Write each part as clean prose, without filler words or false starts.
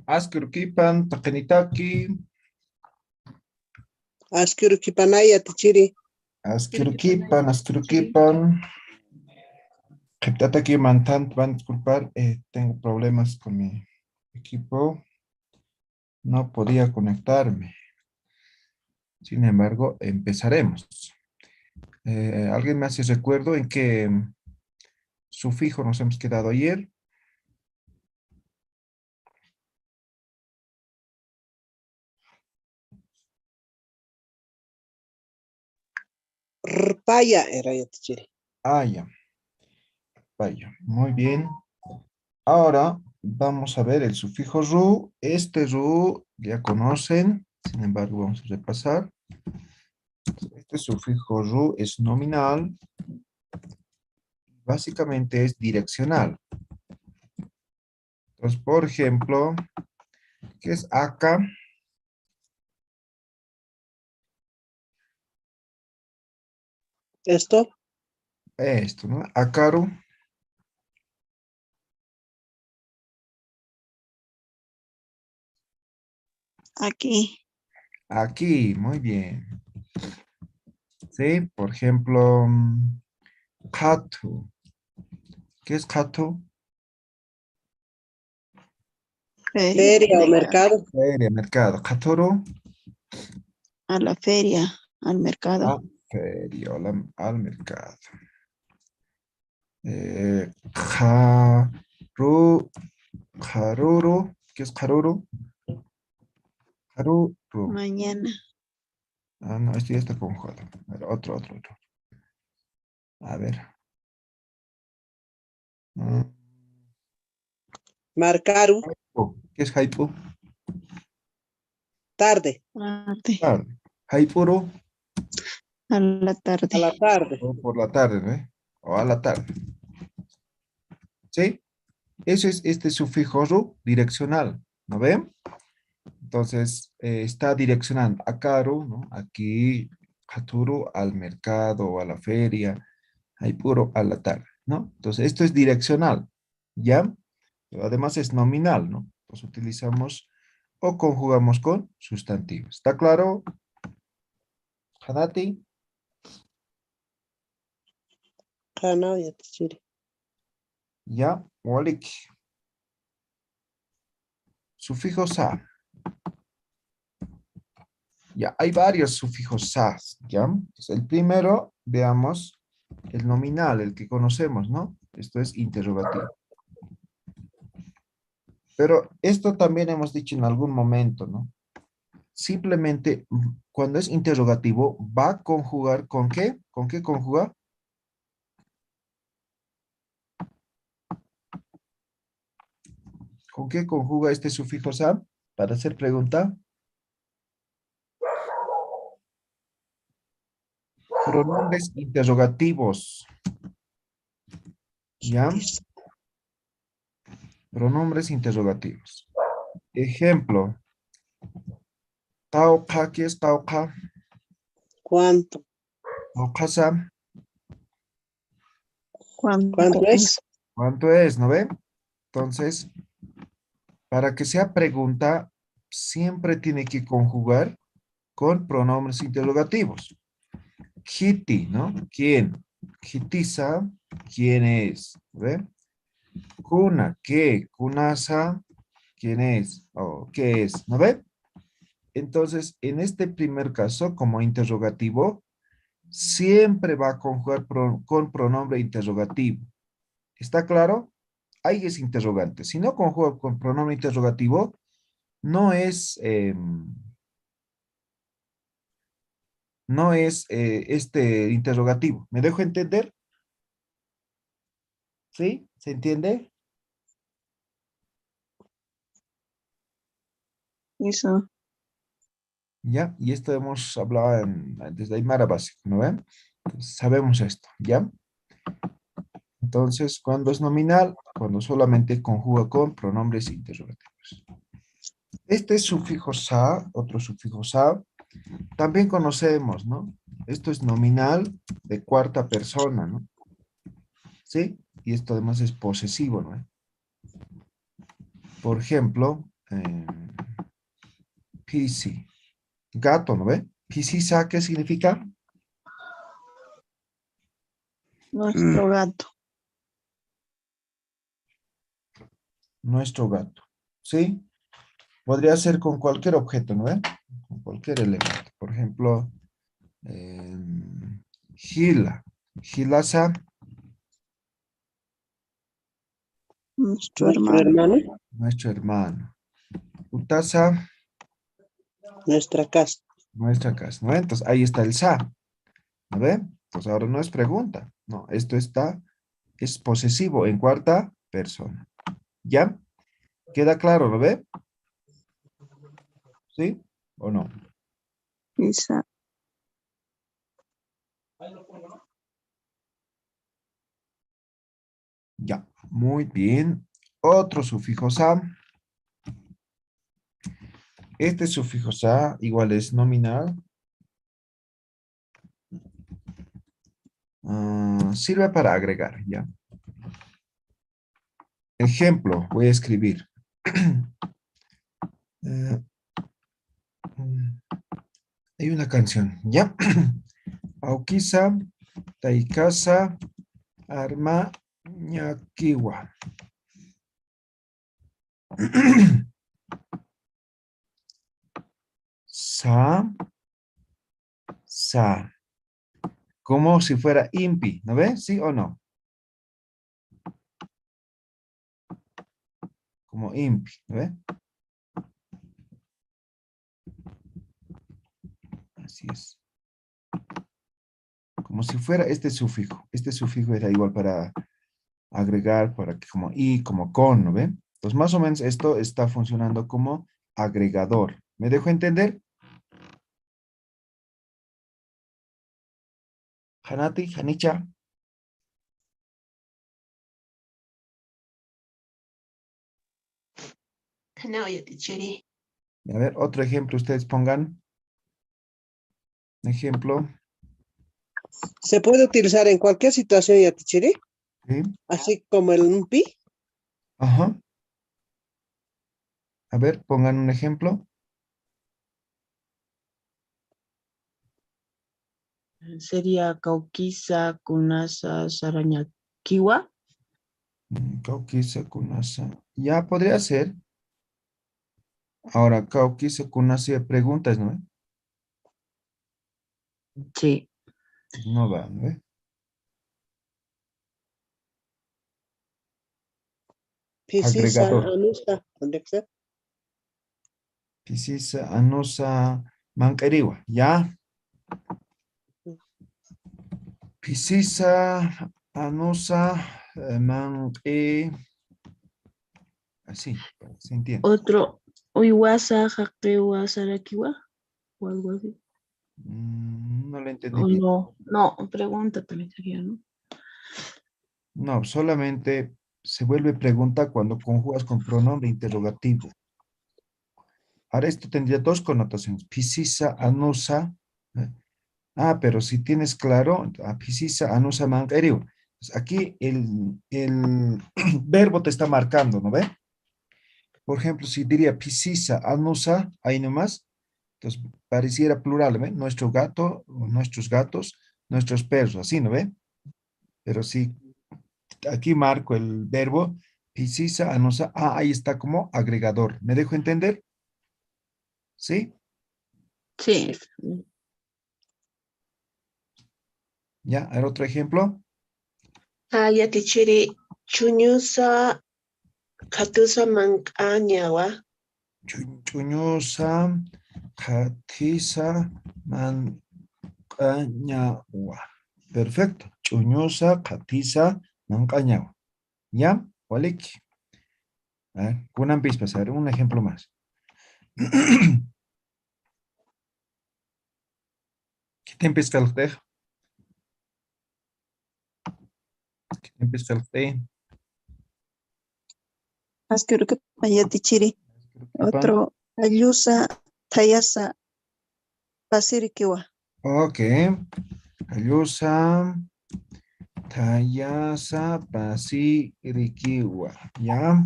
Askurukipan, takenitaki, Asquiruquipanaya, tichiri. askurukipan. Aquí mantan, van a disculpar, tengo problemas con mi equipo. No podía conectarme. Sin embargo, empezaremos. ¿Alguien me hace recuerdo en qué sufijo nos hemos quedado ayer? Rpaya era ya, tichiri. Ah, ya. Vaya. Muy bien. Ahora vamos a ver el sufijo ru. Este ru ya conocen. Sin embargo, vamos a repasar. Este sufijo ru es nominal. Básicamente es direccional. Entonces, por ejemplo, ¿qué es acá? Esto, Esto, ¿no? Akaru. Aquí, Aquí, muy bien. Sí, por ejemplo, katu. ¿Qué es katu? feria o de- mercado. Feria, mercado. Katoro. a la feria, al mercado. Ah, feria, al mercado. Haru, haruru. ¿Qué es haruru? Haruru. Mañana, Ah, no, esto ya está conjugado. A ver, otro. A ver. Mm, Marcaru, ¿Qué es haipu? tarde, tarde, Tarde. Haipuru. a la a la tarde. tarde. O por la tarde, ¿no? O a la tarde. ¿Sí? Eso es este sufijo ru direccional, ¿no ven? Entonces, está direccionando a Karu, ¿no? Aquí, Katuru al mercado o a la feria, Haipuro a la tarde, ¿no? Entonces, esto es direccional, ¿ya? Pero además es nominal, ¿no? Pues utilizamos o conjugamos con sustantivos. ¿Está claro, Hanati? Cana, ya, tichiri. Ya, Walik. Sufijo sa. Ya, hay varios sufijos sa, ¿ya? Entonces, el primero, veamos el nominal, el que conocemos, ¿no? Esto es interrogativo. Pero esto también hemos dicho en algún momento, ¿no? Simplemente, cuando es interrogativo, va a conjugar ¿con qué? ¿Con qué conjuga? ¿Con qué conjuga este sufijo sa? Para hacer pregunta. Pronombres interrogativos. ¿Ya? Pronombres interrogativos. Ejemplo. Tauqa, ¿qué es tauqa? ¿Cuánto? Tauqasa, ¿Cuánto ¿Cuánto es? es? ¿cuánto es? ¿No ve? Entonces, para que sea pregunta, siempre tiene que conjugar con pronombres interrogativos. Kiti, ¿no? ¿Quién? Kitisa, ¿quién es? ¿Ve? Kuna, ¿qué? Kunasa, ¿quién es? ¿O qué es? ¿No ve? Entonces, en este primer caso, como interrogativo, siempre va a conjugar con pronombre interrogativo. ¿Está claro? Ahí es interrogante. Si no conjuga con pronombre interrogativo, no es, este interrogativo. ¿Me dejo entender? ¿Sí? ¿Se entiende? Eso, ¿Ya? Y esto hemos hablado desde Aymara básico, ¿no ven? Entonces, sabemos esto, ¿ya? Entonces, cuando es nominal, cuando solamente conjuga con pronombres interrogativos. Este sufijo sa, otro sufijo sa, también conocemos, ¿no? Esto es nominal de cuarta persona, ¿no? ¿Sí? Y esto además es posesivo, ¿no? Por ejemplo, PC. Gato, ¿no ve? Pisisa, ¿qué significa? Nuestro gato. Nuestro gato. ¿Sí? Podría ser con cualquier objeto, ¿no ve? Con cualquier elemento. Por ejemplo, Gila. Gilasa, Nuestro Nuestro hermano. hermano, nuestro hermano. Utasa, nuestra casa. nuestra casa, ¿no ve? Entonces ahí está el sa, ¿no ve? Entonces ahora no es pregunta, no, esto es posesivo en cuarta persona. ¿Ya? ¿Queda claro, lo ve? ¿Sí o no? Isa. Ya, muy bien. Otro sufijo sa. Este sufijo sa igual es nominal. Sirve para agregar, ¿ya? Ejemplo, voy a escribir. Eh, hay una canción, ¿ya? Aukisa, Taikasa, Arma, Ñakiwa. Sa, sa. Como si fuera impi, ¿no ves? ¿Sí o no? Como impi, ¿no ves? Así es. Como si fuera este sufijo. Este sufijo era igual para agregar, para que como y, como con, ¿no ve? Entonces, más o menos esto está funcionando como agregador. ¿Me dejo entender? Hanati, Hanicha. A ver, otro ejemplo, ustedes pongan. Ejemplo. Se puede utilizar en cualquier situación, Yatichiri, ¿Sí? así como el un pi. Ajá. A ver, pongan un ejemplo. Sería Cauquisa, Kunasa, Sarañaquiwa. Cauquisa, Kunasa. Ya podría ser. Ahora, Cauquisa, Kunasa, preguntas, ¿no? Sí. No va, ¿no? Pisisa, Agregador. anusa, tendría que ser. Pisisa, Anusa, Manqueriwa. Ya. Pisisa, Anusa, Manque. Así, se entiende. Otro, Uiwasa, Jaquewa, Saraquiwa, o algo así. No lo entendí O bien. no, no, pregunta también sería, ¿no? No, solamente se vuelve pregunta cuando conjugas con pronombre interrogativo. Ahora esto tendría dos connotaciones. Pisisa, anusa. ¿eh? Pero si tienes claro, pisisa, anusa, manqueriwa. Pues aquí el verbo te está marcando, ¿no ve? Por ejemplo, si diría pisisa, anusa, ahí nomás, entonces pareciera plural, ¿ve? Nuestro gato, o nuestros gatos, nuestros perros, así, ¿no ve? Pero si aquí marco el verbo pisisa, anusa, ahí está como agregador. ¿Me dejo entender? ¿Sí? Sí. ¿Ya? ¿A ver otro ejemplo? Yatichiri, chuñusa, katusa mankañawa. Chuñusa, katisa, mancañawa. Perfecto. Chuñusa, katisa, mancañawa. ¿Ya? Waliki. A ver, kunan pispas, a ver, un ejemplo más. ¿Qué te empieza el té? ¿Qué te empieza el té? Asquiru que Yatichiri. Otro. Ayusa, Tayasa, Pasirikiwa. Ok. Ayusa, Tayasa, Pasi, Irikiwa. ¿Ya?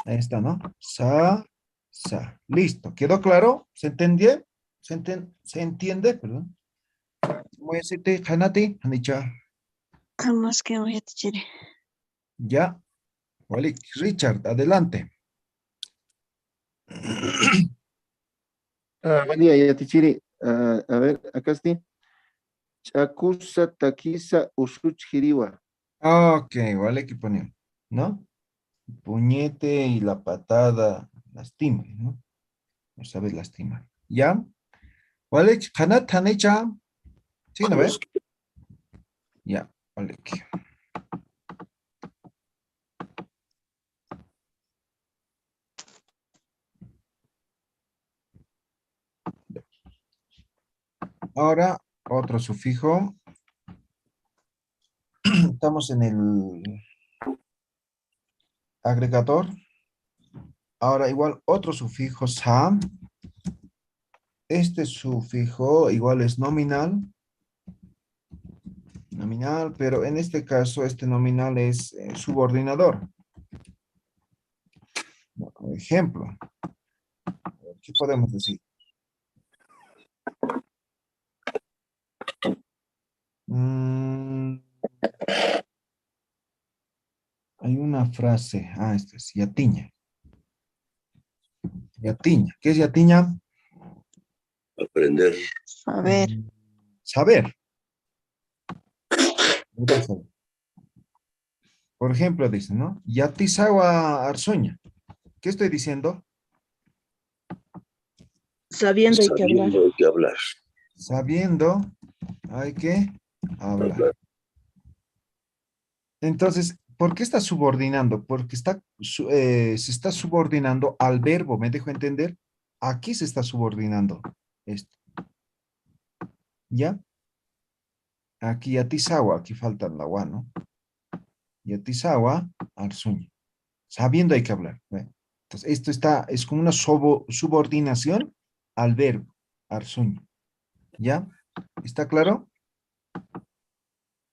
Ahí está, ¿no? Sa, sa. Listo. ¿Quedó claro? ¿Se entendió? ¿Se entiende? Perdón. Voy a decirte, Hanati, Hanicha. Jamás que voy a tener. Ya. Walik, Richard, adelante. Buen día, Yatichiri. A ver, acá estoy. Chakusa takisa usuchiriwa. Ok, vale, que ponemos, ¿no? Puñete y la patada lastima, ¿no? No sabes lastimar. ¿Ya? ¿Vale? Hanat, Hanicha. ¿Sí, no ves? Ya, vale. Ahora, otro sufijo. Estamos en el agregador. Ahora, igual, otro sufijo sa. Este sufijo igual es nominal. Nominal, pero en este caso, este nominal es subordinador. Por ejemplo, ¿qué podemos decir? Mm, hay una frase. Ah, esta es yatiña. Yatiña. ¿Qué es yatiña? Aprender. Saber. Saber. Entonces, saber. Por ejemplo, dice, ¿no? Yatizawa Arzuña. ¿Qué estoy diciendo? Sabiendo hay que hablar. Sabiendo hay que hablar. Sabiendo hay que hablar. Entonces, ¿por qué está subordinando? Porque se está subordinando al verbo. ¿Me dejo entender? Aquí se está subordinando esto. ¿Ya? Aquí Yatizawa, aquí falta la wa, ¿no? Yatizawa Arzuña. Sabiendo hay que hablar. ¿Ve? Entonces, es como una subordinación al verbo, Arzuña. ¿Ya? ¿Está claro?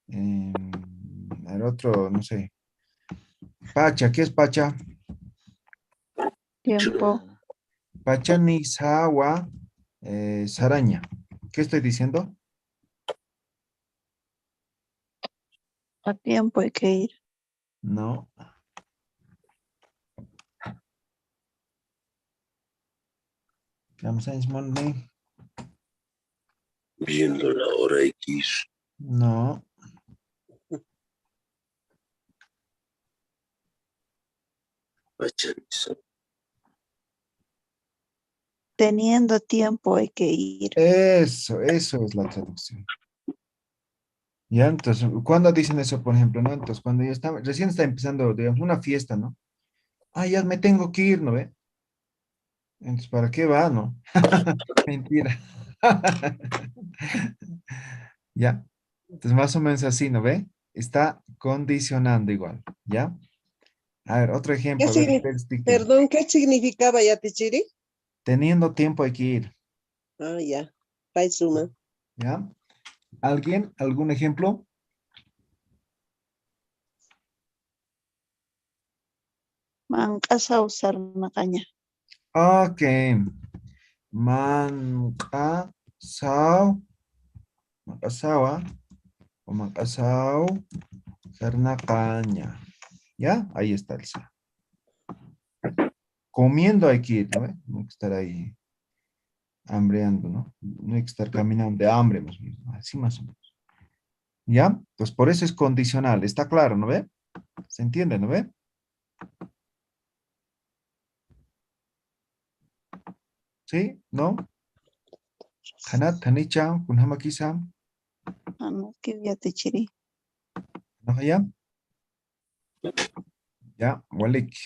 A ver, otro, no sé. Pacha, ¿qué es Pacha? Tiempo. Pachani Sawa Saraña. ¿Qué estoy diciendo? A tiempo hay que ir. No. Vamos a Monday. Viendo la hora X. No. Pachaniza. Teniendo tiempo hay que ir. Eso es la traducción. Ya, entonces, ¿cuándo dicen eso, por ejemplo, no? Entonces, cuando recién está empezando, digamos, una fiesta, ¿no? Ah, ya me tengo que ir, ¿no ve? Entonces, ¿para qué va, no? Mentira. Ya. Entonces, más o menos así, ¿no ve? Está condicionando igual, ¿ya? A ver, otro ¿Qué ejemplo, a ver, significa? ustedes dicten. Perdón, ¿qué significaba Yatichiri? Teniendo tiempo hay que ir, Ah, ya. Pai suma. ¿ya? ¿Alguien? ¿Algún ejemplo? Mancasa usar una caña. Ok. Mancasau, mancasawa, o mancasau, caña. ¿Ya? Ahí está el sa. Comiendo hay que ir, ¿no? No hay que estar ahí hambreando, ¿no? No hay que estar caminando de hambre, más o menos. Así más o menos. ¿Ya? Entonces, por eso es condicional. Está claro, ¿no ve? ¿Se entiende, no ve? ¿Sí? ¿No? Hanat, Hanicha, Kunhamakisa, Ano que Yatichiri. ¿no? ¿Ya? Ya, Walik.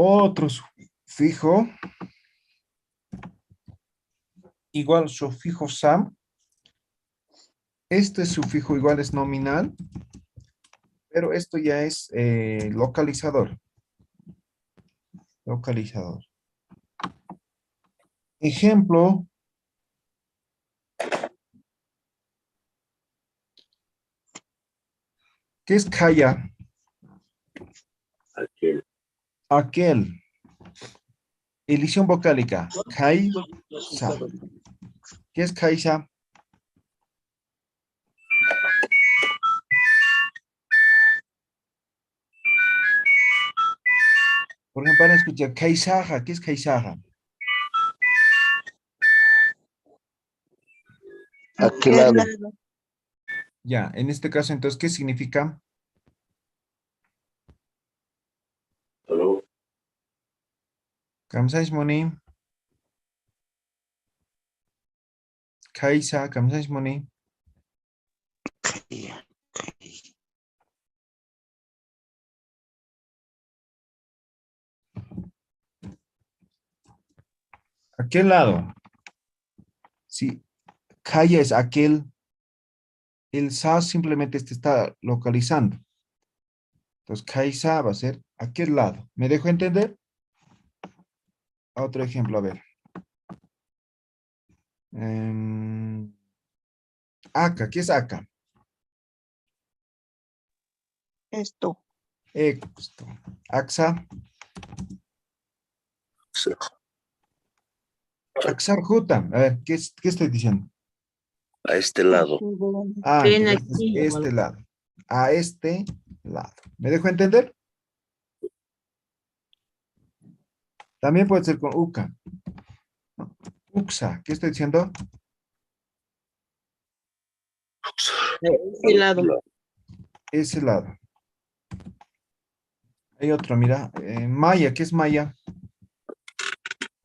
Otro sufijo, igual sufijo sam. Este sufijo igual es nominal, pero esto ya es localizador. Localizador. Ejemplo, ¿qué es kaya? Aquel. Elisión vocálica. Kaisa. ¿Qué es Kaisa? Por ejemplo, van a escuchar Kaisaja. ¿Qué es Kaisaja? Aquel lado. Ya, en este caso, entonces, ¿qué significa? Kamsais Moni. Kaisa, Kamsais Moni. Aquel lado. Sí, Kaya es aquel. El sa simplemente te está localizando. Entonces, Kaisa va a ser aquel lado. ¿Me dejo entender? Otro ejemplo, a ver. Acá, ¿qué es acá? Esto. Esto. Axa. Axar Jutam. A ver, ¿qué estoy diciendo? A este lado. Ah, Ven entonces aquí. este lado. A este lado. ¿Me dejo entender? También puede ser con uca. ¿No? Uxa. ¿Qué estoy diciendo? Ese lado. Ese lado. Hay otro, mira. Maya. ¿Qué es Maya?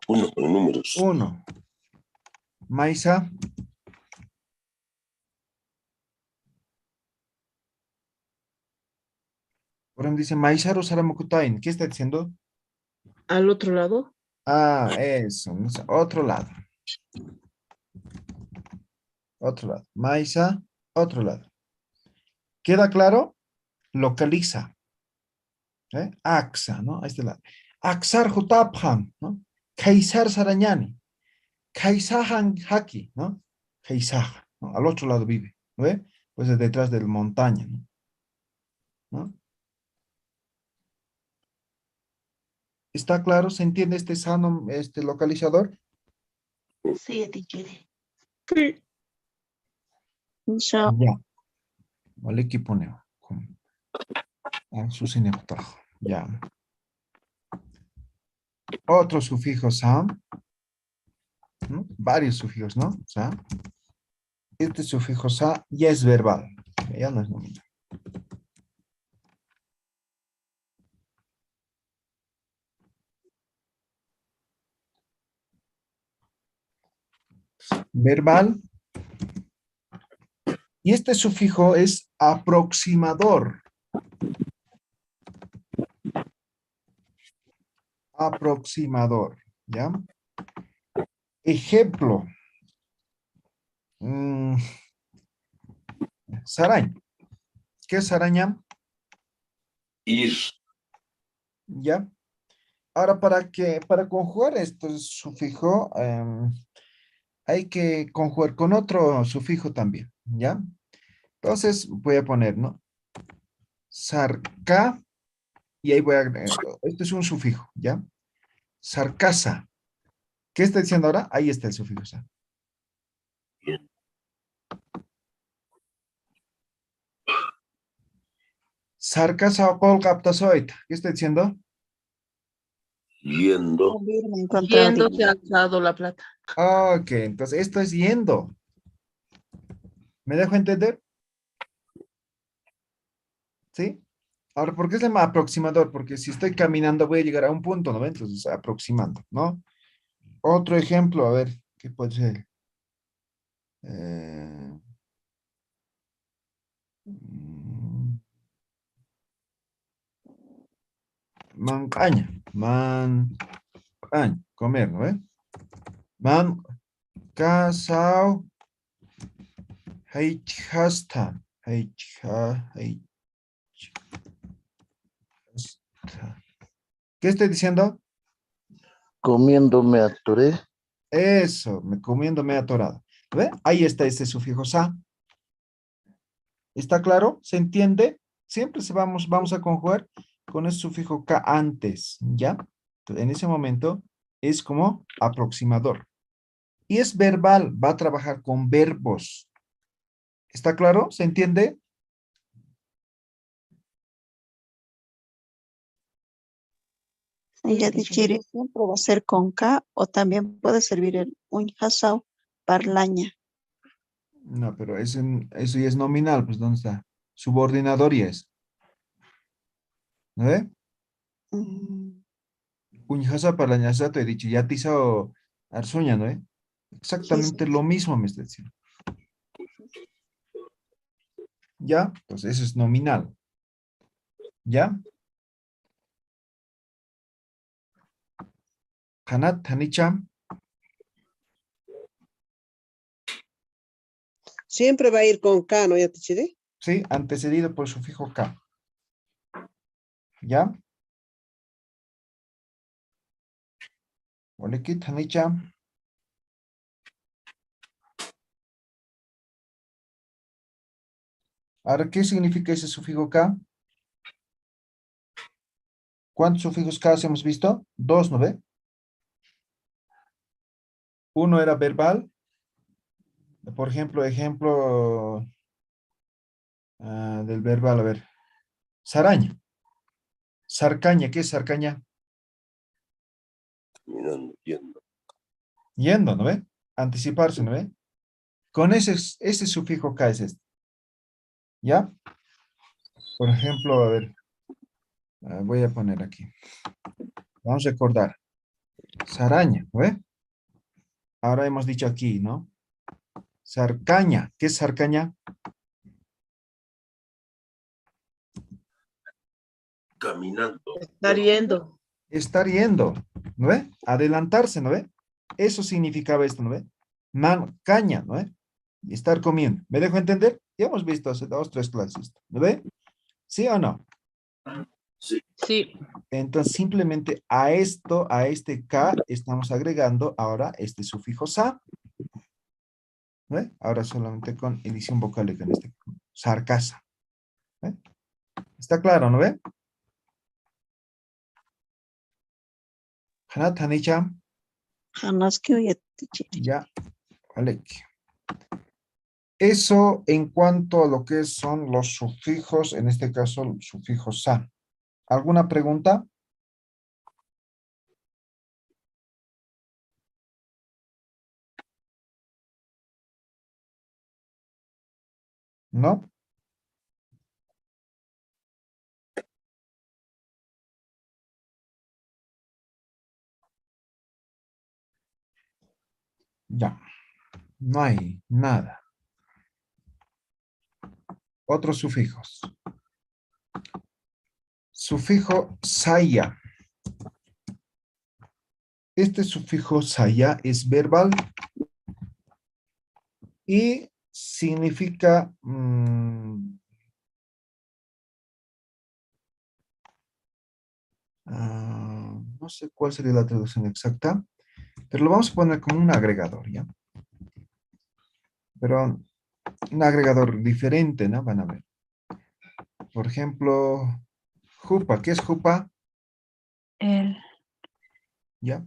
Uno con números. Uno. Maisa. Por ejemplo, dice Maisaro Saramukutain. ¿Qué está diciendo? Al otro lado. Ah, eso. Otro lado. Otro lado. Maisa, otro lado. ¿Queda claro? Localiza. Axa, ¿no? A este lado. Axar Jutaphan, ¿no? Kaisar Sarañani. Kaisahan Haki, ¿no? Kaisaja, ¿no? Al otro lado vive, ¿no ve? Pues es detrás de la montaña, ¿no? ¿No? ¿Está claro? ¿Se entiende este sano, este localizador? Sí, teacher. Insha. Ya. Vale, que ponemos. Su ya. Otro sufijo sa, ¿no? Varios sufijos, ¿no? Sa. Este sufijo sa ya es verbal, ya no es nominal. Verbal. Y este sufijo es aproximador. Aproximador, ¿ya? Ejemplo. Sarañ. ¿Qué es saraña? Ir. ¿Ya? Ahora, para conjugar este sufijo, hay que conjugar con otro sufijo también, ¿ya? Entonces, voy a poner, ¿no? Sarca, y ahí voy a agregar, este es un sufijo, ¿ya? Sarcasa. ¿Qué está diciendo ahora? Ahí está el sufijo sa. Sarcasa o colgaptasoit. ¿Qué está diciendo? Yendo. Yendo se ha alzado la plata. Ok, entonces esto es yendo. ¿Me dejo entender? ¿Sí? Ahora, ¿por qué se llama aproximador? Porque si estoy caminando voy a llegar a un punto, ¿no? Entonces, aproximando, ¿no? Otro ejemplo, a ver, ¿qué puede ser? Mancaña, mancaña, comer, ¿no? Man, casao, heichhasta, heichhasta. ¿Qué estoy diciendo? Comiendo me atoré. Eso, me comiendo me he atorado. ¿Ve? Ahí está ese sufijo sa. ¿Está claro? ¿Se entiende? Siempre vamos a conjugar con el sufijo ka antes, ¿ya? Entonces, en ese momento es como aproximador. Y es verbal, va a trabajar con verbos. ¿Está claro? ¿Se entiende? Ya teacher, siempre va a ser con K o también puede servir el unhasau parlaña. No, pero eso ya es nominal, pues ¿dónde está? Subordinador ya es. ¿No ve? Mm, Uñjasa para la te he dicho, ya te hizo arzuña, ¿no ve? Exactamente lo mismo me está diciendo. ¿Ya? Entonces eso es nominal. ¿Ya? Hanat, Hanicham. Siempre va a ir con K, ¿no, ya teacher? Sí, antecedido por sufijo K. ¿Ya? Olekit, Hanicham. Ahora, ¿qué significa ese sufijo K? ¿Cuántos sufijos K hemos visto? Dos, ¿no ve? Uno era verbal. Por ejemplo, del verbal, a ver. Saraña. Sarcaña, ¿qué es sarcaña? Yendo, ¿no ve? Anticiparse, ¿no ve? Con ese sufijo K es este. ¿Ya? Por ejemplo, a ver, voy a poner aquí. Vamos a recordar. Saraña, ¿no ve? Ahora hemos dicho aquí, ¿no? Sarcaña, ¿qué es sarcaña? Estar yendo. Estar yendo, ¿no ve? Adelantarse, ¿no ve? Eso significaba esto, ¿no ve? Caña, ¿no ve? Y estar comiendo. ¿Me dejo entender? Ya hemos visto hace 2, 3 clases, ¿no ve? ¿Sí o no? Sí. Entonces, simplemente a esto, a este K, estamos agregando ahora este sufijo sa. ¿No ve? Ahora solamente con edición vocálica en este caso. Sarcasa. ¿Ve? ¿Está claro, no ve? Hanat, Hanicha, Hanaskio ya teacher. ya, vale. Eso en cuanto a lo que son los sufijos, en este caso el sufijo sa. ¿Alguna pregunta? ¿No? Ya, no hay nada. Otros sufijos. Sufijo saya. Este sufijo saya es verbal y significa no sé cuál sería la traducción exacta, pero lo vamos a poner como un agregador, ¿ya? Pero un agregador diferente, ¿no? Van a ver. Por ejemplo, jupa. ¿Qué es jupa? El. ¿Ya?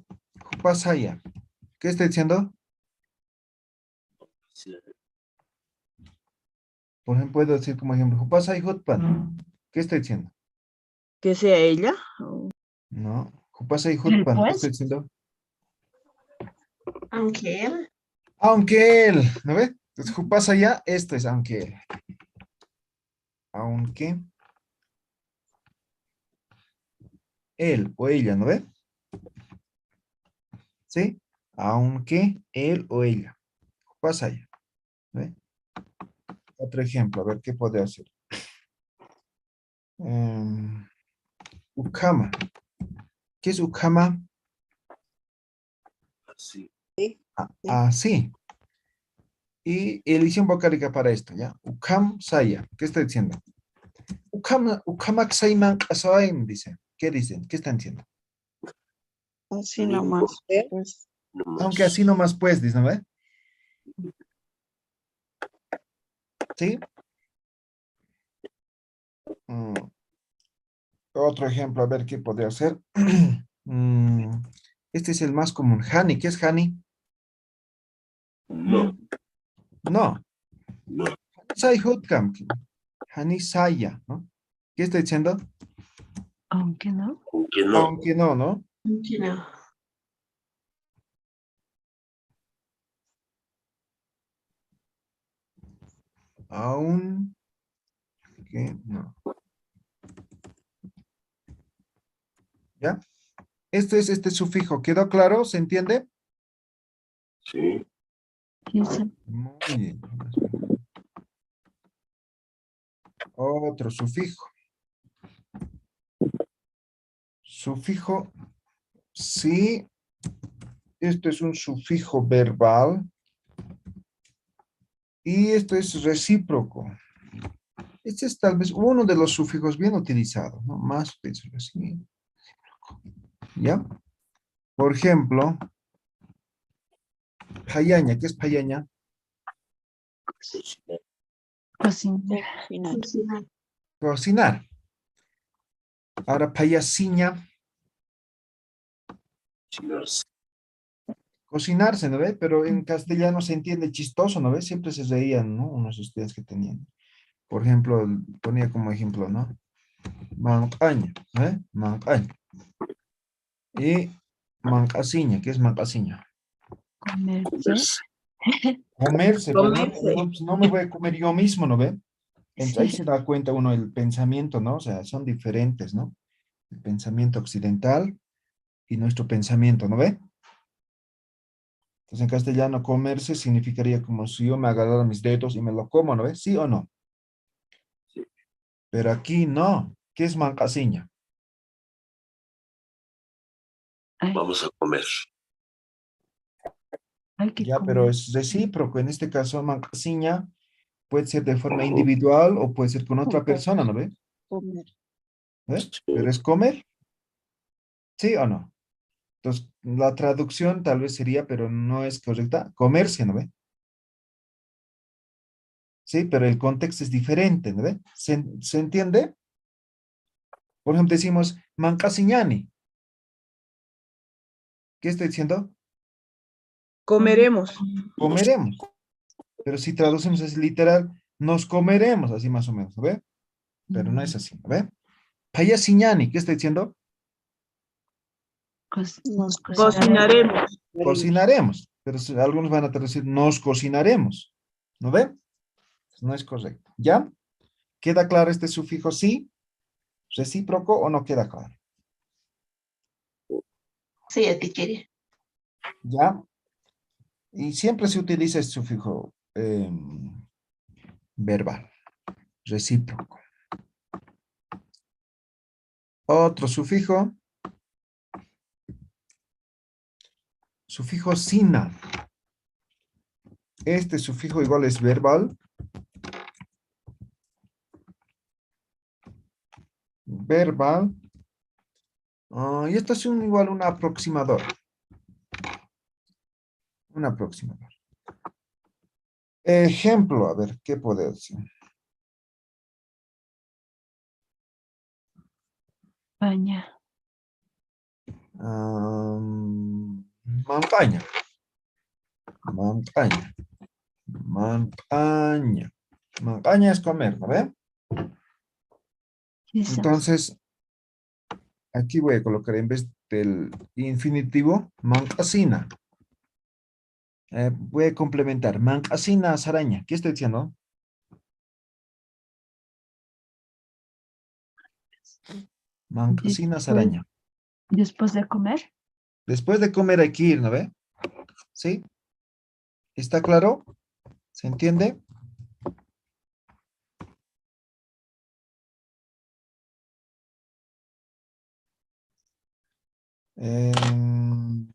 Jupa saya. ¿Qué está diciendo? Por ejemplo, puedo decir como ejemplo, jupa say hutpan. ¿Qué está diciendo? Que sea ella. o- No. Jupa say Él, hutpan. ¿Qué está pues, diciendo? aunque él, Aunque él, ¿no ve? Entonces, jupa saya, esto es aunque él. Aunque él o ella, ¿no ve? ¿Sí? Aunque él o ella. Jupa saya. ¿No ve? Otro ejemplo, a ver qué puede hacer. Ukama. ¿Qué es ukama? Sí. Así. Y edición vocálica para esto, ¿ya? Ukam saya. ¿Qué está diciendo? Ukamak sayman kasaim, dice. ¿Qué dicen? ¿Qué están diciendo? Así nomás. ¿Eh? Pues, Aunque así nomás pues, dice, ¿no ve? ¿Sí? Mm, Otro ejemplo, a ver qué podría ser. Este es el más común. Hani, ¿qué es Hani? No. No. No. Sai Hutkam. Hani Saya, ¿no? ¿Qué está diciendo? Aunque no. Aunque no. Aunque no, ¿no? No. Aún que no. ¿Ya? Este es este sufijo. ¿Quedó claro? ¿Se entiende? Sí. Yes, sir. Muy bien. Otro sufijo. Sufijo, sí. Esto es un sufijo verbal. Y esto es recíproco. Este es tal vez uno de los sufijos bien utilizados, ¿no? Más utilizados, sí. ¿Ya? Por ejemplo, payaña. ¿Qué es payaña? Cocinar. Final. Cocinar. Cocinar. Ahora, payasiña, Cocinarse. cocinarse, ¿no ve? Pero en castellano se entiende chistoso, ¿no ve? Siempre se reían, ¿no? Unos estudiantes que tenían. Por ejemplo, ponía como ejemplo, ¿no? Mancaña, ¿eh? Mancaña. Y mancasiña. ¿Qué es mancasiña? Comerse. Comerse, pues no, Comerse. pues no me voy a comer yo mismo, ¿no ve? Entonces ahí Sí. se da cuenta uno el pensamiento, ¿no? O sea, son diferentes, ¿no? El pensamiento occidental y nuestro pensamiento, ¿no ve? Entonces en castellano comerse significaría como si yo me agarrara mis dedos y me lo como, ¿no ve? ¿Sí o no? Pero aquí no. ¿Qué es mancasiña? Ay, Vamos a comer. hay que Ya, pero comer. es recíproco. En este caso, mancasiña puede ser de forma individual o puede ser con otra persona, ¿no ve? Comer. ¿Ve? Pero es comer, ¿sí o no? Entonces, la traducción tal vez sería, pero no es correcta, comerse, ¿no ve? Sí, pero el contexto es diferente, ¿no ve? ¿Se entiende? Por ejemplo, decimos mancasiñani. ¿Qué estoy diciendo? Comeremos. Comeremos. Pero si traducimos es literal, nos comeremos, así más o menos, ¿no ve? Pero no es así, ¿no ve? Payasiñani, ¿qué estoy diciendo? Nos Cocinaremos. Cocinaremos. Pero algunos van a traducir, nos cocinaremos, ¿no ve? No es correcto. ¿Ya? ¿Queda claro este sufijo sí? ¿Recíproco o no queda claro? Sí, teacher. ¿Ya? Y siempre se utiliza este sufijo verbal, recíproco. Otro sufijo, sufijo sina. Este sufijo igual es verbal. Verbal. Y esto es igual un aproximador. Un aproximador. Ejemplo, a ver, ¿qué puede decir? Baña. Montaña. Montaña. Montaña. Montaña es comer, ¿no ve? Yes, sir. Entonces, aquí voy a colocar en vez del infinitivo, mancasina. Voy a complementar. Mancasina saraña. ¿Qué estoy diciendo? Mancasina saraña. Después de comer. Después de comer hay que ir, ¿no ve? ¿Sí? ¿Está claro? ¿Se entiende? Em,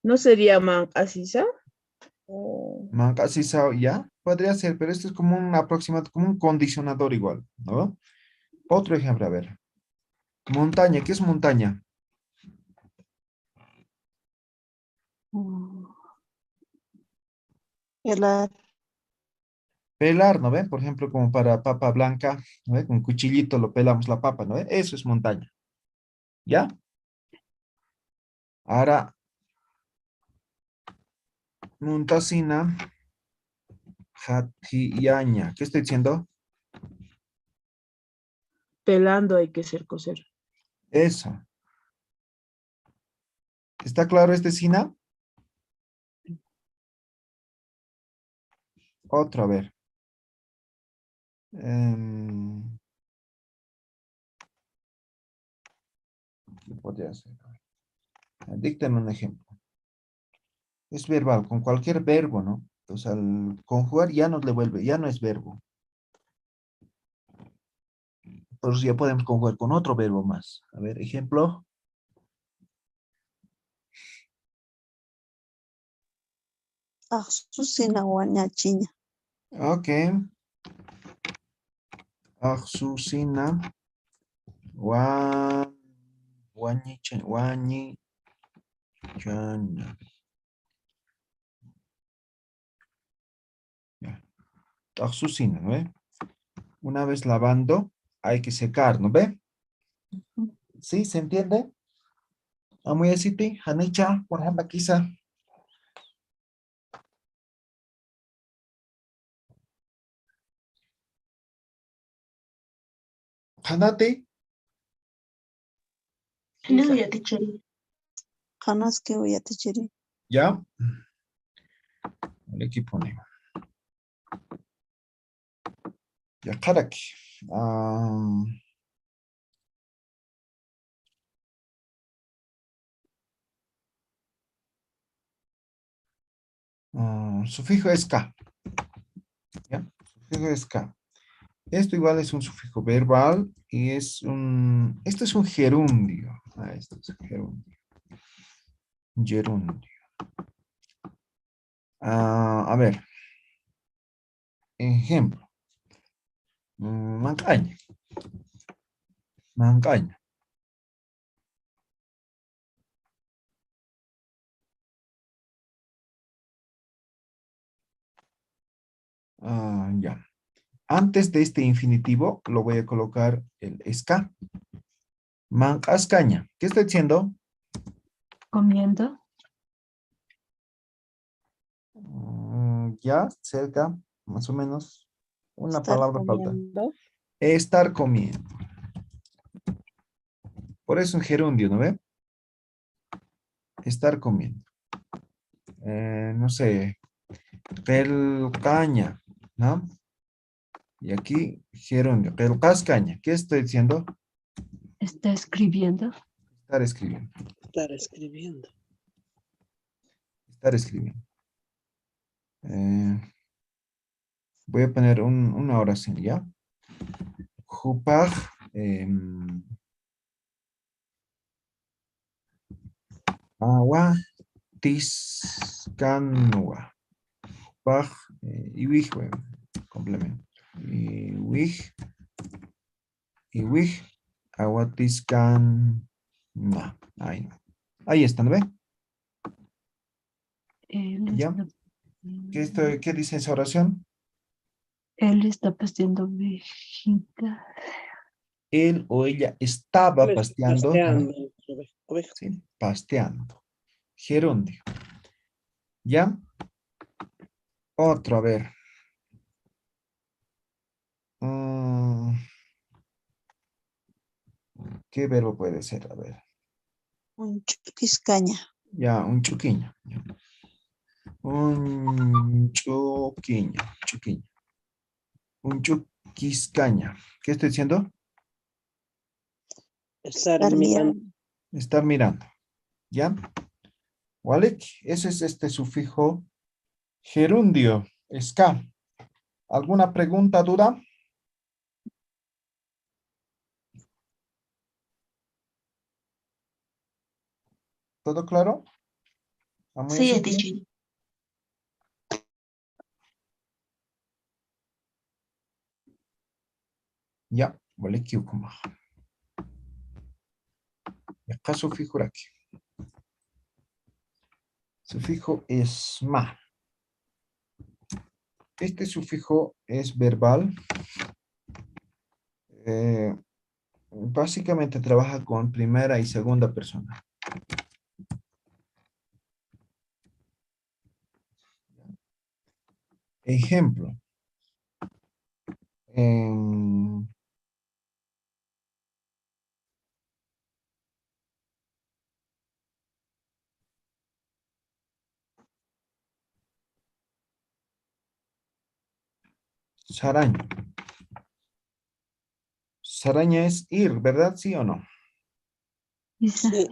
¿No sería man asisa? Mancasisa, ya, podría ser, pero esto es como un aproximado, como un condicionador igual, ¿no? Otro ejemplo, a ver. Montaña, ¿qué es montaña? Helar. Pelar, ¿no ven? Por ejemplo, como para papa blanca, ¿no ve? Con cuchillito lo pelamos la papa, ¿no ve? Eso es montaña. ¿Ya? Ahora, Muntasina, Jatiyaña. ¿Qué estoy diciendo? Pelando hay que ser coser. Eso. ¿Está claro este Sina? Otro, a ver. ¿Qué podría ser? Díctame un ejemplo. Es verbal, con cualquier verbo, ¿no? Entonces, al conjugar ya nos le vuelve, ya no es verbo. Entonces ya podemos conjugar con otro verbo más. A ver, ejemplo. Ahsusina wañachiña. Ok. Asusina. Wañi. Chana. Ya. Asusina, ¿no ve? Una vez lavando, hay que secar, ¿no ve? ¿Sí? ¿Se entiende? Muy así, Hanicha, por ejemplo, quizá. Hanati. No, ya teacher. Janas que voy a tener. Ya. Aquí ponemos. Ya, karaki. Sufijo es K. ¿Ya? Sufijo es K. Esto igual es un sufijo verbal y es un... Esto es un gerundio. Esto es un gerundio. Gerundio. A ver. Ejemplo. Mancaña. Mancaña. Ya. Antes de este infinitivo lo voy a colocar el ska. Mancascaña. ¿Qué estoy diciendo? Comiendo. Ya, cerca, más o menos. Una Estar palabra falta. comiendo. Estar comiendo. Por eso un gerundio, ¿no ve? Estar comiendo. No sé. Caña, ¿no? Y aquí gerundio. Caña. ¿Qué estoy diciendo? Está escribiendo. Estar escribiendo. Estar escribiendo. Estar escribiendo. Voy a poner una oración, ¿ya? Jupaj. Agua. Tiscanua. Paj. Iwij, bueno, complemento. Iwij. Agua tiscan. No, ahí no. Ahí está, ¿no ve? Él ¿Ya? está, ¿Qué dice esa oración? él está paseando vejiga. Él o ella estaba Les- pasteando, ¿no ve? Pasteando. Oveja. Sí, pasteando. Gerundio. ¿Ya? Otro, a ver. ¿Qué verbo puede ser? A ver. Un chuquiscaña. Ya, un chuquiño. Ya. Un chuquiño. Chuquiño. Un chuquiscaña. ¿Qué estoy diciendo? Estar Estar mirando. mirando. Estar mirando. ¿Ya? Walik, ese es este sufijo gerundio. Ska. ¿Alguna pregunta, duda? ¿Todo claro? ¿Muy Sí, así? teacher. Ya, Walik yukuma. Acá sufijo aquí. Sufijo es ma. Este sufijo es verbal. Básicamente trabaja con primera y segunda persona. Ejemplo. em, Saraña. Saraña es ir, ¿verdad? ¿Sí o no? Isa. Sí.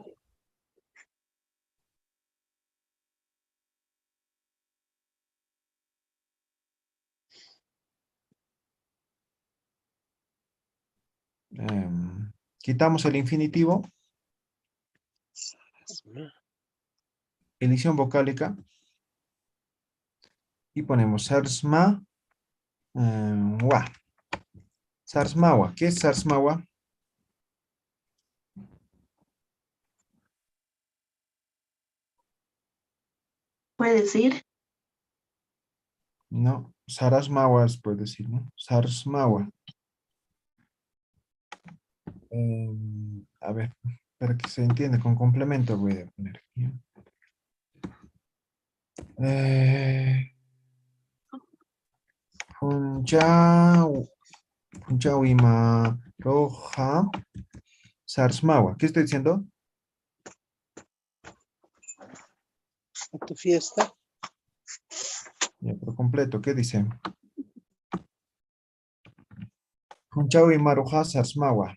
Quitamos el infinitivo, elisión vocálica, y ponemos sarsma, wa. Sarsmawa. ¿Qué es sarsmawa? Puede decir, No, sarasmawa puede decir, ¿no? Sarsmawa. A ver, para que se entienda con complemento voy a poner aquí. Punjawima roja sarsmawa. ¿Qué estoy diciendo? A tu fiesta. Ya, por completo, ¿qué dice? Punjawima roja sarsmawa.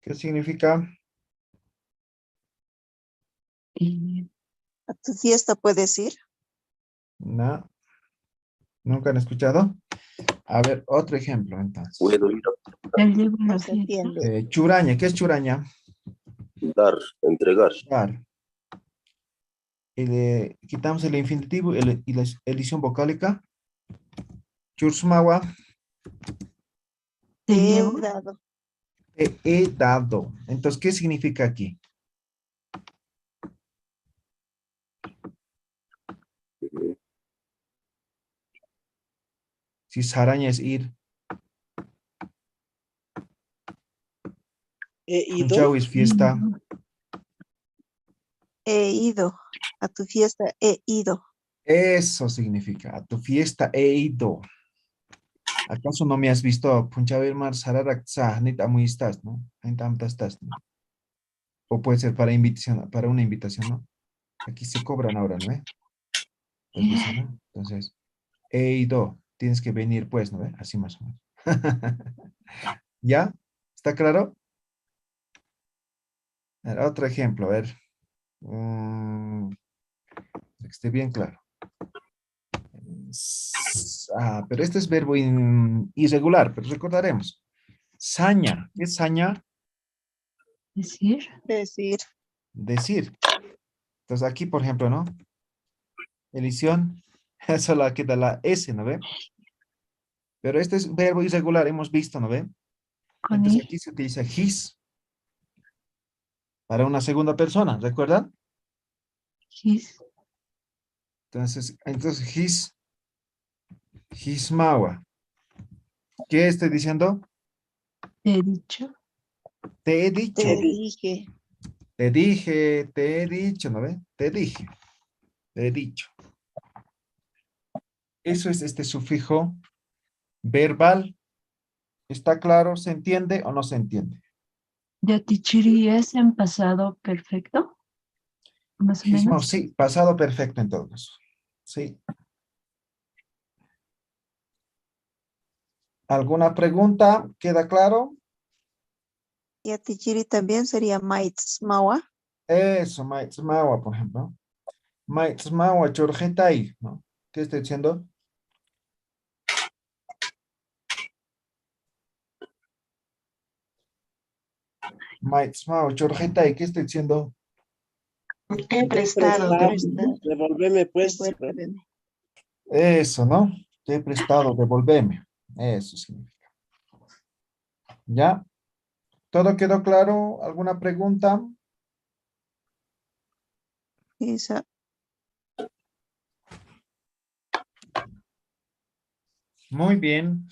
¿Qué significa? Y A tu fiesta puedes ir. No, ¿nunca han escuchado? A ver, otro ejemplo entonces. Puedo ir él lleva No la se fiesta. entiende. Churaña, ¿qué es churaña? a dar, entregar. Dar. Quitamos el infinitivo y la elisión vocálica. Chursmawa, Te Te he llevo. dado. te he dado. Entonces, ¿qué significa aquí? Si saraña es ir, He ido. punchao es fiesta. He ido. A tu fiesta he ido. Eso significa, a tu fiesta he ido. ¿Acaso no me has visto? Punchao el mar sararak nita muy estás, ¿no? En tanta estás, ¿no? O puede ser para invitación, para una invitación, ¿no? Aquí se cobran ahora, ¿no? Pues dice, ¿no? Entonces, he ido. Tienes que venir, pues, ¿no? ¿Ve? Así más o menos. ¿Ya? ¿Está claro? A ver, otro ejemplo, a ver. Que esté bien claro. Pero este es verbo irregular, pero recordaremos. Saña. ¿Qué es saña? Decir. Decir. Decir. Entonces aquí, por ejemplo, ¿no? Elisión. Solo queda la S, ¿no ve? Pero este es verbo irregular, hemos visto, ¿no ve? Con Entonces ir. aquí se utiliza his para una segunda persona, ¿recuerdan? His. Entonces his mawa. ¿Qué estoy diciendo? Te he dicho. Te he dicho. Te dije. Te dije, te he dicho, ¿no ve? Te dije, te he dicho. Eso es este sufijo verbal. ¿Está claro? ¿Se entiende o no se entiende? Yatichiri es en pasado perfecto. Más o Gismo, menos. sí, pasado perfecto en todo caso. Sí. ¿Alguna pregunta? ¿Queda claro? Y a Tichiri también sería Maitsmawa. Eso, Maitzmawa, por ejemplo. Maitzmawa, chorjetai, ¿no? ¿Qué estoy diciendo? Chorjeta, ¿y qué estoy diciendo? He prestado. Devolveme, pues. Devuélveme. Eso, ¿no? Te he prestado, devolveme. Eso significa. ¿Ya? ¿Todo quedó claro? ¿Alguna pregunta? Esa, Muy bien.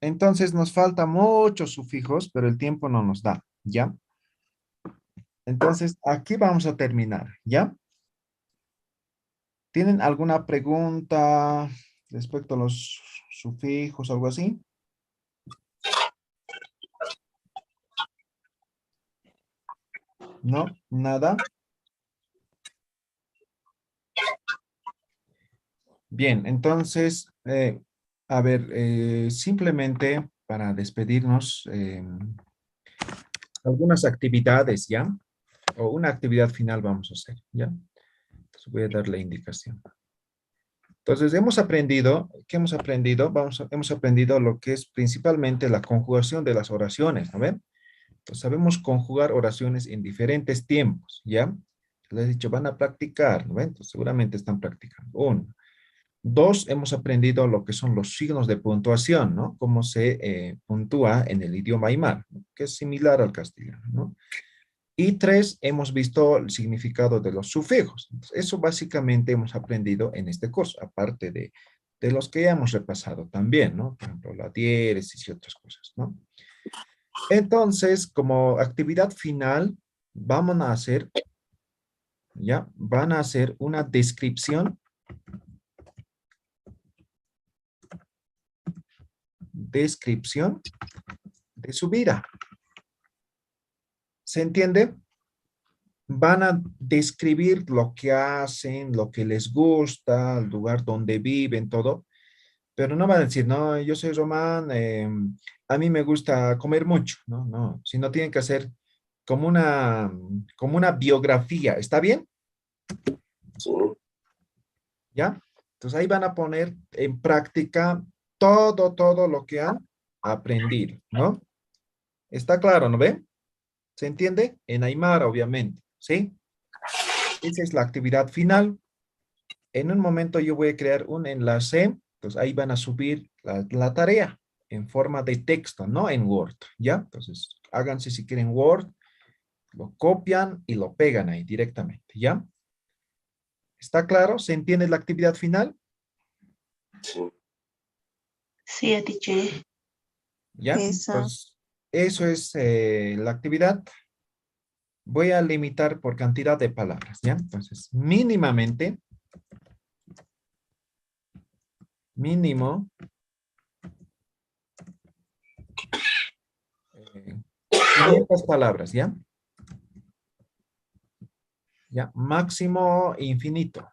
Entonces nos falta muchos sufijos, pero el tiempo no nos da, ¿ya? Entonces aquí vamos a terminar, ¿ya? ¿Tienen alguna pregunta respecto a los sufijos, algo así? ¿No? ¿Nada? Bien, entonces, a ver, simplemente para despedirnos, algunas actividades, ¿ya? O una actividad final vamos a hacer, ¿ya? Entonces voy a dar la indicación. Entonces, hemos aprendido, ¿qué hemos aprendido? Hemos aprendido lo que es principalmente la conjugación de las oraciones, ¿no ven? Entonces, sabemos conjugar oraciones en diferentes tiempos, ¿ya? Les he dicho, van a practicar, ¿no ven? Entonces, seguramente están practicando. Uno. Dos, hemos aprendido lo que son los signos de puntuación, ¿no? Cómo se puntúa en el idioma aymara, ¿no? Que es similar al castellano, ¿no? Y tres, hemos visto el significado de los sufijos. Entonces, eso básicamente hemos aprendido en este curso, aparte de los que ya hemos repasado también, ¿no? Por ejemplo, la diéresis y otras cosas, ¿no? Entonces, como actividad final, vamos a hacer, ¿ya? Van a hacer una descripción de su vida. ¿Se entiende? Van a describir lo que hacen, lo que les gusta, el lugar donde viven, todo, pero no van a decir, no, yo soy Román, a mí me gusta comer mucho, no, no, sino tienen que hacer como una biografía, ¿está bien? Sí. ¿Ya? Entonces ahí van a poner en práctica todo lo que han aprendido, ¿no? ¿Está claro, no ve? ¿Se entiende? En Aymara, obviamente, ¿sí? Esa es la actividad final. En un momento yo voy a crear un enlace, entonces ahí van a subir la tarea en forma de texto, no en Word, ¿ya? Entonces háganse si quieren Word, lo copian y lo pegan ahí directamente, ¿ya? ¿Está claro? ¿Se entiende la actividad final? Sí. Sí, teacher. ¿Ya? esa, Entonces, eso es la actividad. Voy a limitar por cantidad de palabras, ¿ya? Entonces, mínimo, 500 palabras, ¿ya? ¿Ya? Máximo infinito.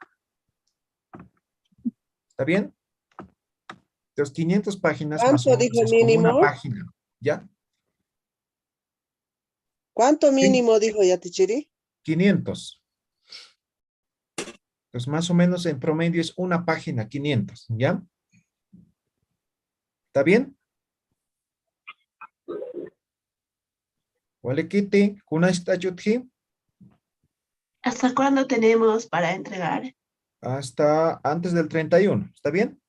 ¿Está bien? Entonces, 500 páginas más o ¿Cuánto menos dijo es como una mínimo? página, ¿ya? ¿Cuánto Sí, mínimo dijo Yatichiri? 500. Entonces, más o menos en promedio es una página, 500, ¿ya? ¿Está bien? Wale kiti, kuna está yuthi, ¿Hasta cuándo tenemos para entregar? hasta antes del 31, ¿está bien?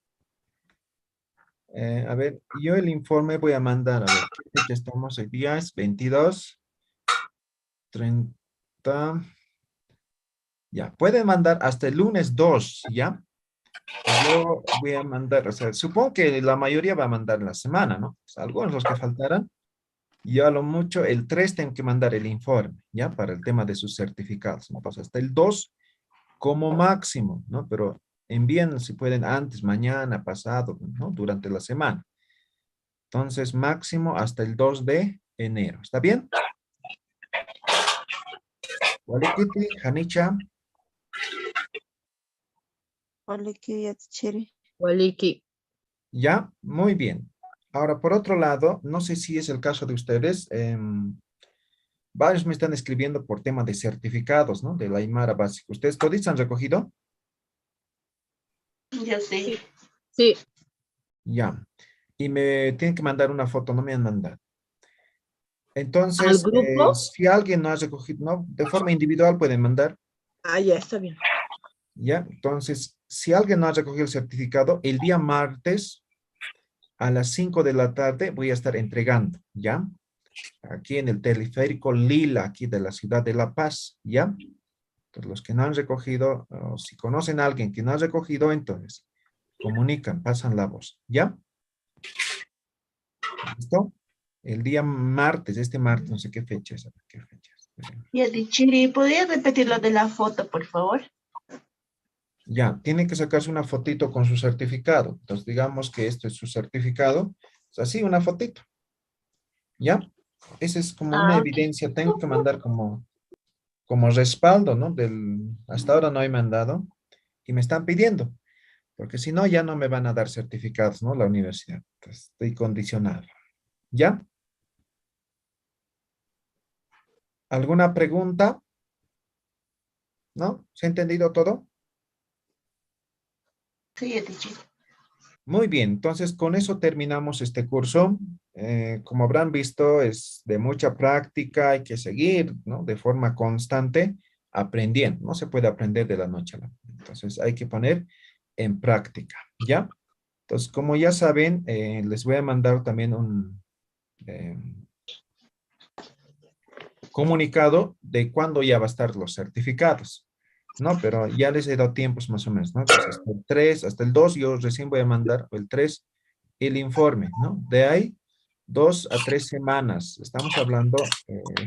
A ver, yo el informe voy a mandar, a ver, ¿qué fecha estamos hoy día? Es 22, 30, ya, pueden mandar hasta el lunes 2, ¿ya? Yo voy a mandar, o sea, supongo que la mayoría va a mandar la semana, ¿no? Pues algunos los que faltarán, yo a lo mucho el 3 tengo que mandar el informe, ¿ya? Para el tema de sus certificados. Entonces, hasta el 2 como máximo, ¿no? Pero envíen si pueden antes, mañana, pasado, ¿no? Durante la semana. Entonces, máximo hasta el 2 de enero. ¿Está bien? Walikiti, Hanicha. ole que ya chévere. Waliki. Ya, muy bien. Ahora, por otro lado, no sé si es el caso de ustedes. Varios me están escribiendo por tema de certificados, ¿no? De la Aymara básica. ¿Ustedes todos han recogido? Yo sí. Sí, Ya. Y me tienen que mandar una foto, no me han mandado. Entonces, grupo? si alguien no ha recogido, no, de forma individual pueden mandar, Ah, ya, está bien. ¿ya? Entonces, si alguien no ha recogido el certificado, el día martes a las 5 de la tarde voy a estar entregando, ¿ya? Aquí en el teleférico Lila, aquí de la ciudad de La Paz, ¿ya? Entonces, los que no han recogido, o si conocen a alguien que no ha recogido, entonces comunican, pasan la voz, ¿ya? ¿Listo? El día martes, este martes, no sé qué fecha es, a ver, ¿qué fecha es? Ya, Tichiri, ¿podrías repetir lo de la foto, por favor? Ya, tiene que sacarse una fotito con su certificado. Entonces, digamos que esto es su certificado. O sea, sí, una fotito. ¿Ya? Esa es como una Ah, ok. evidencia. Tengo que mandar como respaldo, ¿no? Hasta ahora no he mandado y me están pidiendo, porque si no, ya no me van a dar certificados, ¿no? La universidad. Entonces, estoy condicionado. ¿Ya? ¿Alguna pregunta? ¿No? ¿Se ha entendido todo? Sí, ya, Tichiri. Muy bien, entonces con eso terminamos este curso. Como habrán visto, es de mucha práctica, hay que seguir, ¿no? De forma constante aprendiendo. No se puede aprender de la noche a la mañana. Entonces hay que poner en práctica, ¿ya? Entonces, como ya saben, les voy a mandar también un eh, comunicado de cuándo ya va a estar los certificados, ¿no? Pero ya les he dado tiempos más o menos, ¿no? Entonces, hasta el 3, hasta el 2, yo recién voy a mandar, o el 3, el informe, ¿no? De ahí, 2 a 3 semanas, estamos hablando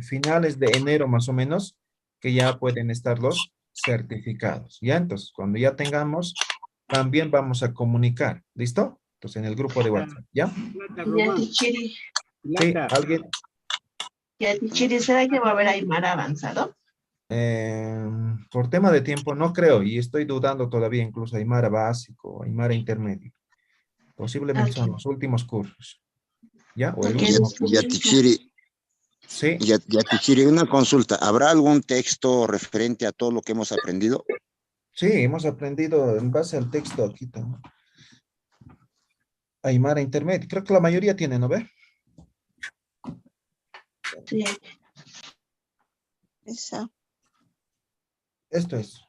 finales de enero más o menos, que ya pueden estar los certificados, ¿ya? Entonces, cuando ya tengamos, también vamos a comunicar, ¿listo? Entonces, en el grupo de WhatsApp, ¿ya? Ya, Tichiri. Sí, alguien, Ya, Tichiri, ¿será que va a haber Aymara avanzado? por tema de tiempo no creo, y estoy dudando todavía, incluso Aymara básico, Aymara intermedio. Posiblemente son Ok. los últimos cursos, ¿ya? O el Ok, último curso. Yatichiri, Sí, Yatichiri, una consulta. ¿Habrá algún texto referente a todo lo que hemos aprendido? sí, hemos aprendido en base al texto aquí también. Aymara intermedio, creo que la mayoría tiene, ¿no ve? sí. Esa. Esto es.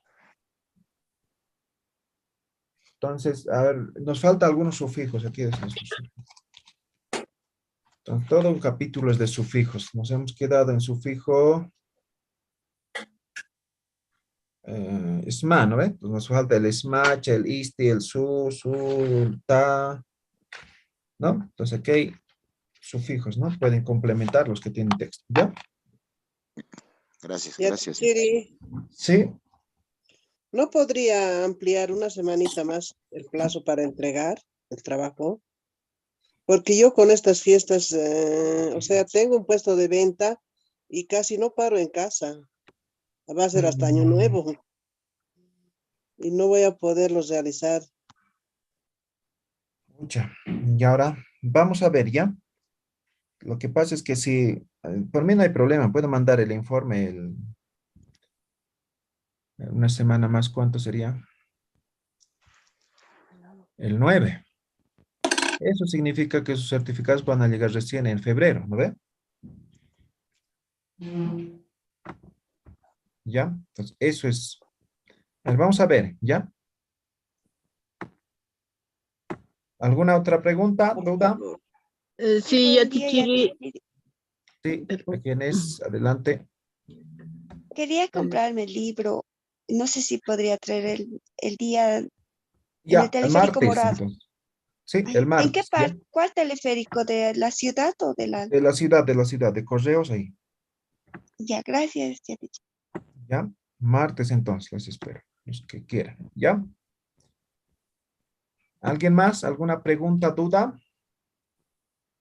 Entonces, a ver, nos falta algunos sufijos aquí. Entonces, todo un capítulo es de sufijos. Nos hemos quedado en sufijo esma, ¿no ve? Entonces, nos falta el esmach, el isti, el su, ta, ¿no? Entonces, aquí hay sufijos, ¿no? Pueden complementar los que tienen texto, ¿ya? Gracias, Ya, gracias. Tichiri, Sí, ¿no podría ampliar una semanita más el plazo para entregar el trabajo? Porque yo con estas fiestas, o sea, tengo un puesto de venta y casi no paro en casa. Va a ser hasta año nuevo y no voy a poderlos realizar. mucha. Y ahora, vamos a ver, ¿ya? Lo que pasa es que si, por mí no hay problema, puedo mandar el informe una semana más, ¿cuánto sería? El 9. Eso significa que sus certificados van a llegar recién en febrero, ¿no ve? ¿Ya? Entonces, eso es. A ver, vamos a ver, ¿ya? ¿Alguna otra pregunta, Por duda? favor. Sí, Buen día, ya Yatichiri. Sí, ¿a Perdón. quién es? Adelante. quería comprarme el libro. No sé si podría traer el día en el Ya, el teleférico martes, morado. entonces. Sí, el Ay, ¿en qué martes, ¿ya? parte? ¿Cuál teleférico? ¿De la ciudad o de la...? De la ciudad, de Correos ahí. Ya, gracias. Ya, ¿Ya? Martes entonces, les espero, los que quieran, ¿ya? ¿Alguien más? ¿Alguna pregunta, duda?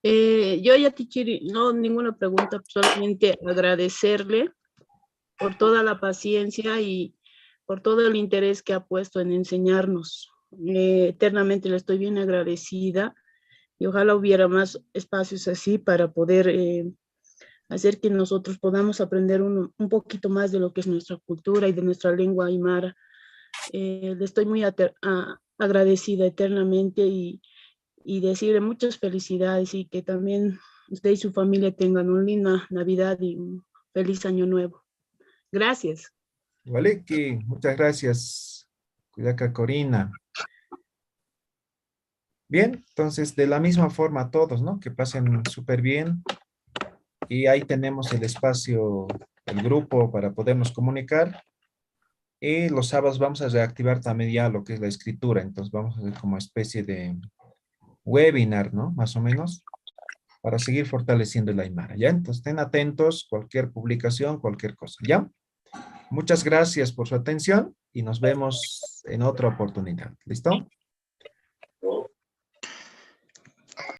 Yo, Yatichiri, no, ninguna pregunta, solamente agradecerle por toda la paciencia y por todo el interés que ha puesto en enseñarnos. Eternamente le estoy bien agradecida y ojalá hubiera más espacios así para poder hacer que nosotros podamos aprender un poquito más de lo que es nuestra cultura y de nuestra lengua aymara. Le estoy muy agradecida eternamente y decirle muchas felicidades y que también usted y su familia tengan una linda Navidad y un feliz año nuevo. Gracias. Waliki, muchas gracias. Cuidaca Corina. Bien, entonces de la misma forma a todos, ¿no? Que pasen súper bien. Y ahí tenemos el espacio, el grupo para podernos comunicar. Y los sábados vamos a reactivar también ya lo que es la escritura. Entonces vamos a hacer como especie de webinar, ¿no? Más o menos, para seguir fortaleciendo el Aymara, ¿ya? Entonces estén atentos, cualquier publicación, cualquier cosa, ¿ya? Muchas gracias por su atención y nos vemos en otra oportunidad. ¿Listo?